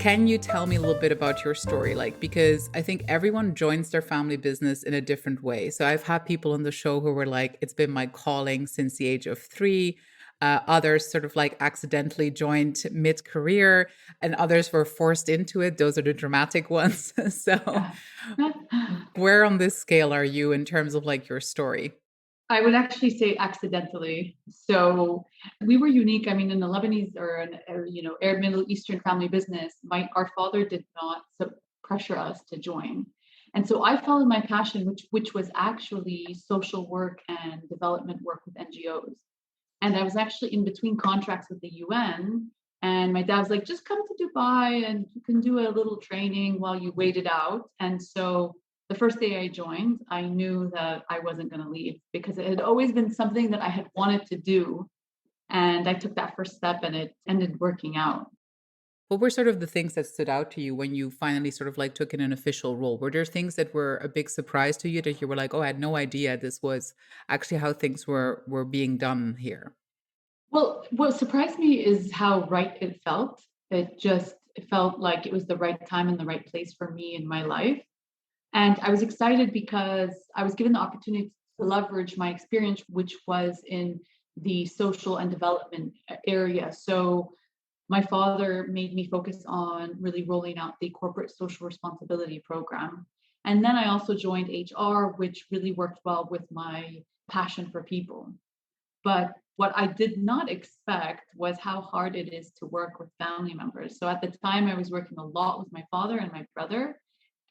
Can you tell me a little bit about your story? Like, because I think everyone joins their family business in a different way. So I've had people on the show who were like, it's been my calling since the age of 3. Others sort of like accidentally joined mid career, and others were forced into it. Those are the dramatic ones. So, Yeah. where on this scale are you in terms of like your story? I would actually say accidentally. So we were unique. I mean, in the Lebanese or Arab Middle Eastern family business, my our father did not pressure us to join, and so I followed my passion, which was actually social work and development work with NGOs. And I was actually in between contracts with the UN. And my dad was like, just come to Dubai and you can do a little training while you wait it out. And so the first day I joined, I knew that I wasn't going to leave because it had always been something that I had wanted to do. And I took that first step and it ended working out. What were sort of the things that stood out to you when you finally sort of like took in an official role? Were there things that were a big surprise to you that you were like, "Oh, I had no idea this was actually how things were being done here?" Well, what surprised me is how right it felt. It felt like it was the right time and the right place for me in my life. And I was excited because I was given the opportunity to leverage my experience, which was in the social and development area. So my father made me focus on really rolling out the corporate social responsibility program. And then I also joined HR, which really worked well with my passion for people. But what I did not expect was how hard it is to work with family members. So at the time, I was working a lot with my father and my brother,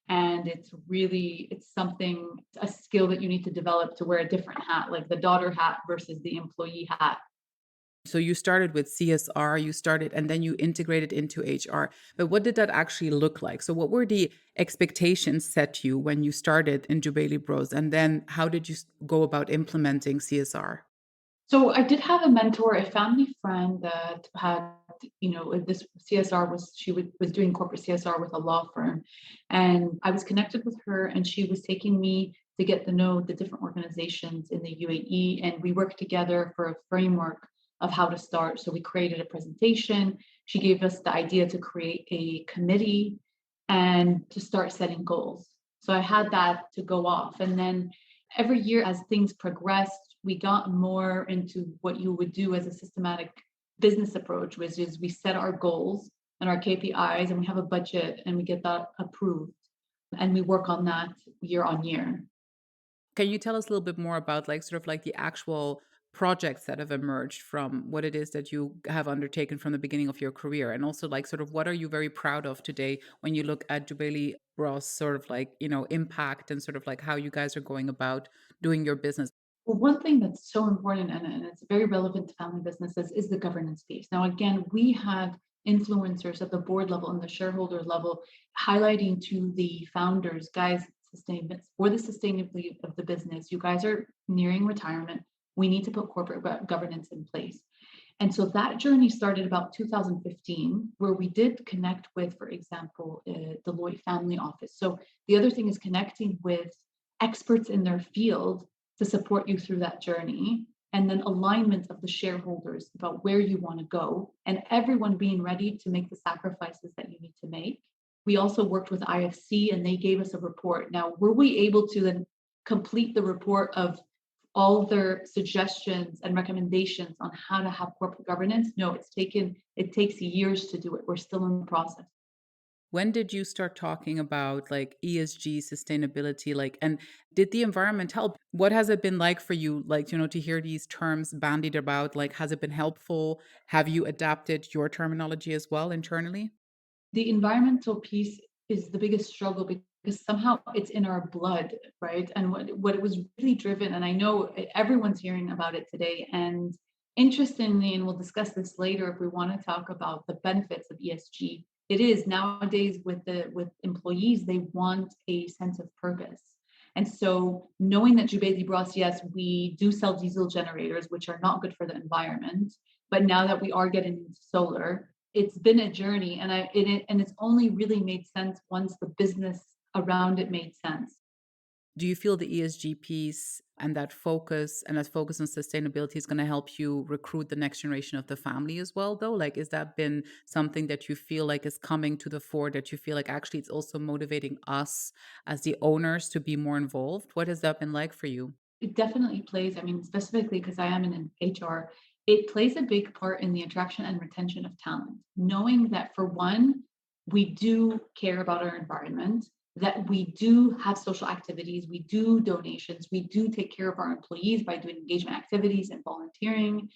and it's something, a skill that you need to develop to wear a different hat, like the daughter hat versus the employee hat. So you started with CSR, you started and then you integrated into HR. But what did that actually look like? So what were the expectations set to you when you started in Jubaili Bros? And then how did you go about implementing CSR? So I did have a mentor, a family friend that had, this CSR was doing corporate CSR with a law firm. And I was connected with her and she was taking me to get to know the different organizations in the UAE. And we worked together for a framework of how to start. So we created a presentation. She gave us the idea to create a committee and to start setting goals. So I had that to go off. And then every year as things progressed, we got more into what you would do as a systematic business approach, which is we set our goals and our KPIs and we have a budget and we get that approved and we work on that year on year. Can you tell us a little bit more about like sort of like the actual projects that have emerged from what it is that you have undertaken from the beginning of your career? And also like sort of what are you very proud of today when you look at Jubaili Bros sort of like, impact and sort of like how you guys are going about doing your business? Well, one thing that's so important and it's very relevant to family businesses is the governance piece. Now, again, we had influencers at the board level and the shareholder level highlighting to the founders, guys, for the sustainability of the business, you guys are nearing retirement. We need to put corporate governance in place. And so that journey started about 2015, where we did connect with, for example, Deloitte Family Office. So the other thing is connecting with experts in their field to support you through that journey. And then alignment of the shareholders about where you want to go, and everyone being ready to make the sacrifices that you need to make. We also worked with IFC and they gave us a report. Now, were we able to then complete the report of all their suggestions and recommendations on how to have corporate governance? No, it takes years to do it. We're still in the process. When did you start talking about like ESG sustainability? Like, and did the environment help? What has it been like for you? Like, to hear these terms bandied about, like, has it been helpful? Have you adapted your terminology as well internally? The environmental piece is the biggest struggle because somehow it's in our blood, right? And what it was really driven, and I know everyone's hearing about it today. And interestingly, and we'll discuss this later if we want to talk about the benefits of ESG. It is nowadays with employees, they want a sense of purpose. And so knowing that Jubaili Bros, yes, we do sell diesel generators, which are not good for the environment, but now that we are getting into solar, it's been a journey, and it's only really made sense once the business around it made sense. Do you feel the ESG piece and that focus on sustainability is going to help you recruit the next generation of the family as well, though? Like, is that been something that you feel like is coming to the fore, that you feel like actually it's also motivating us as the owners to be more involved? What has that been like for you? It definitely plays, I mean, specifically because I am in an HR, it plays a big part in the attraction and retention of talent. Knowing that for one, we do care about our environment, that we do have social activities, we do donations, we do take care of our employees by doing engagement activities and volunteering.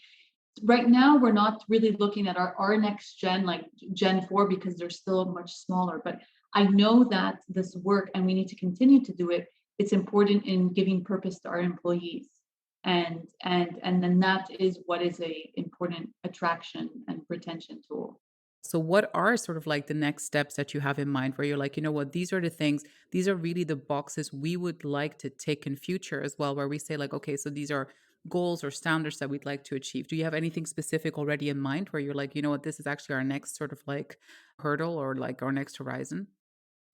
Right now, we're not really looking at our next gen, like Gen 4, because they're still much smaller. But I know that this work, and we need to continue to do it, it's important in giving purpose to our employees. And then that is what is a important attraction and retention tool. So what are sort of like the next steps that you have in mind where you're like, you know what, these are the things, these are really the boxes we would like to tick in future as well, where we say like, okay, so these are goals or standards that we'd like to achieve. Do you have anything specific already in mind where you're like, you know what, this is actually our next sort of like hurdle or like our next horizon?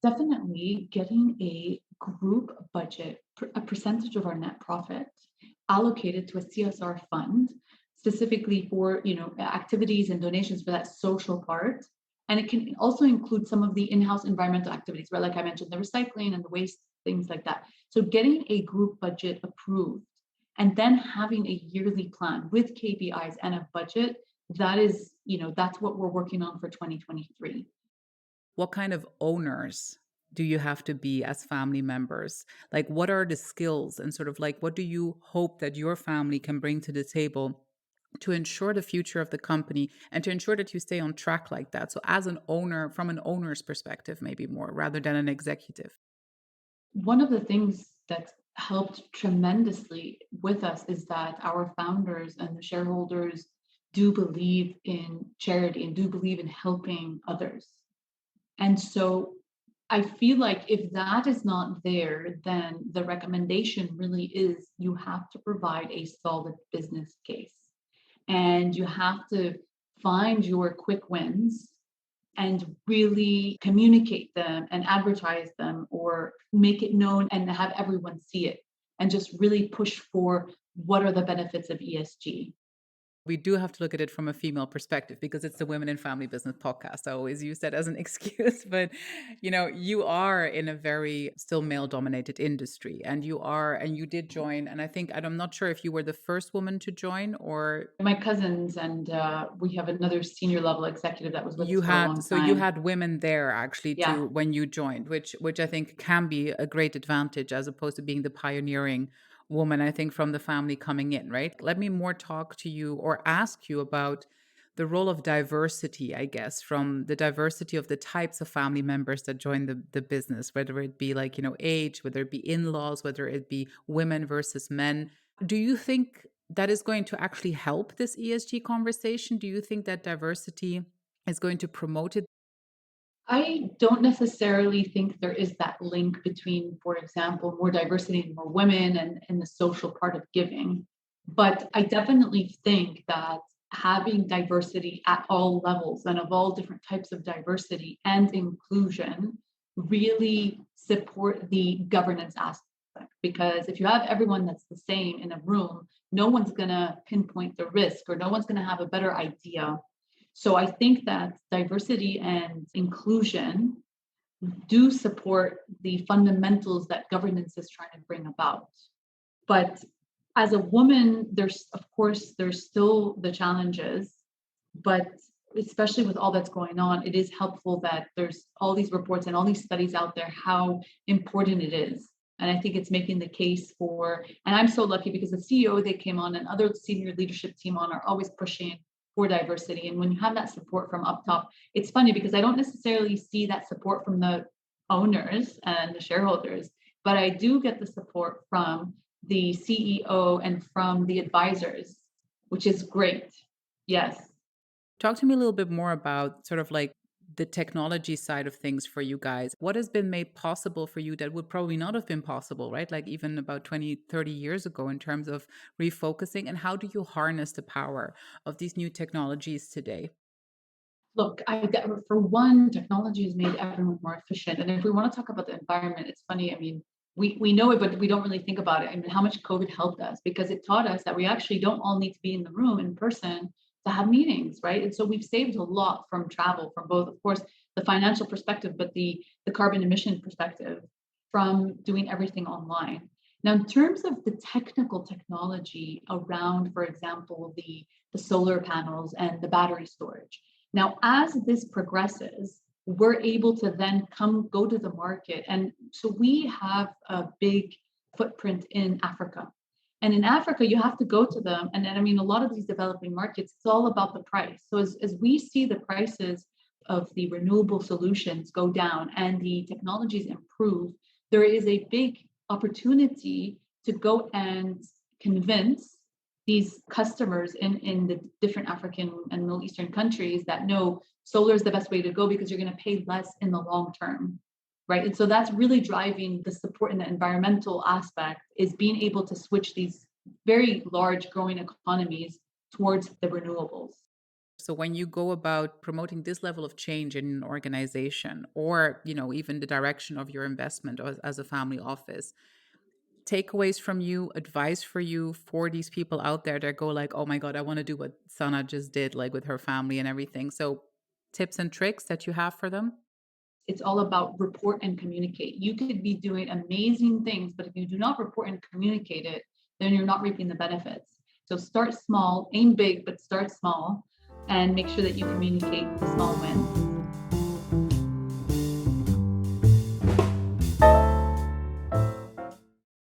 Definitely getting a group budget, a percentage of our net profit allocated to a CSR fund, specifically for activities and donations for that social part. And it can also include some of the in-house environmental activities, right? Like I mentioned, the recycling and the waste, things like that. So getting a group budget approved and then having a yearly plan with KPIs and a budget, that is, that's what we're working on for 2023. What kind of owners do you have to be as family members? Like, what are the skills and sort of like, what do you hope that your family can bring to the table to ensure the future of the company and to ensure that you stay on track like that? So, as an owner, from an owner's perspective, maybe more rather than an executive. One of the things that's helped tremendously with us is that our founders and the shareholders do believe in charity and do believe in helping others. And so I feel like if that is not there, then the recommendation really is you have to provide a solid business case and you have to find your quick wins and really communicate them and advertise them or make it known and have everyone see it and just really push for what are the benefits of ESG. We do have to look at it from a female perspective because it's the Women in Family Business podcast. I always use that as an excuse, but you are in a very still male dominated industry and you did join. And I think, I'm not sure if you were the first woman to join or My cousins and we have another senior level executive that was with us you for a had, long so you time. had women there actually Yeah. to when you joined, which I think can be a great advantage as opposed to being the pioneering woman, I think, from the family coming in, right? Let me more talk to you or ask you about the role of diversity, I guess, from the diversity of the types of family members that join the business, whether it be like, age, whether it be in-laws, whether it be women versus men. Do you think that is going to actually help this ESG conversation? Do you think that diversity is going to promote it? I don't necessarily think there is that link between, for example, more diversity and more women and the social part of giving. But I definitely think that having diversity at all levels and of all different types of diversity and inclusion really support the governance aspect. Because if you have everyone that's the same in a room, no one's going to pinpoint the risk or no one's going to have a better idea. So I think that diversity and inclusion do support the fundamentals that governance is trying to bring about. But as a woman, there's of course there's still the challenges, but especially with all that's going on, it is helpful that there's all these reports and all these studies out there how important it is. And I think it's making the case for, and I'm so lucky because the CEO they came on and other senior leadership team on are always pushing for diversity. And when you have that support from up top, it's funny because I don't necessarily see that support from the owners and the shareholders, but I do get the support from the CEO and from the advisors, which is great. Yes. Talk to me a little bit more about sort of like the technology side of things for you guys. What has been made possible for you that would probably not have been possible, right? Like even about 20, 30 years ago in terms of refocusing, and how do you harness the power of these new technologies today? Look, for one, technology has made everyone more efficient. And if we want to talk about the environment, it's funny. I mean, we know it, but we don't really think about it. I mean, how much COVID helped us because it taught us that we actually don't all need to be in the room in person to have meetings, right? And so we've saved a lot from travel, from both, of course, the financial perspective, but the carbon emission perspective from doing everything online. Now, in terms of the technical technology around, for example, the solar panels and the battery storage. Now, as this progresses, we're able to then go to the market. And so we have a big footprint in Africa. And in Africa, you have to go to them. And then, I mean, a lot of these developing markets, it's all about the price. So as we see the prices of the renewable solutions go down and the technologies improve, there is a big opportunity to go and convince these customers in the different African and Middle Eastern countries that no, solar is the best way to go because you're going to pay less in the long term, right? And so that's really driving the support in the environmental aspect is being able to switch these very large growing economies towards the renewables. So when you go about promoting this level of change in an organization or, even the direction of your investment as a family office, takeaways from you, advice for you for these people out there that go like, oh my God, I want to do what Sana just did, like with her family and everything. So tips and tricks that you have for them? It's all about report and communicate. You could be doing amazing things, but if you do not report and communicate it, then you're not reaping the benefits. So start small, aim big, but start small, and make sure that you communicate the small wins.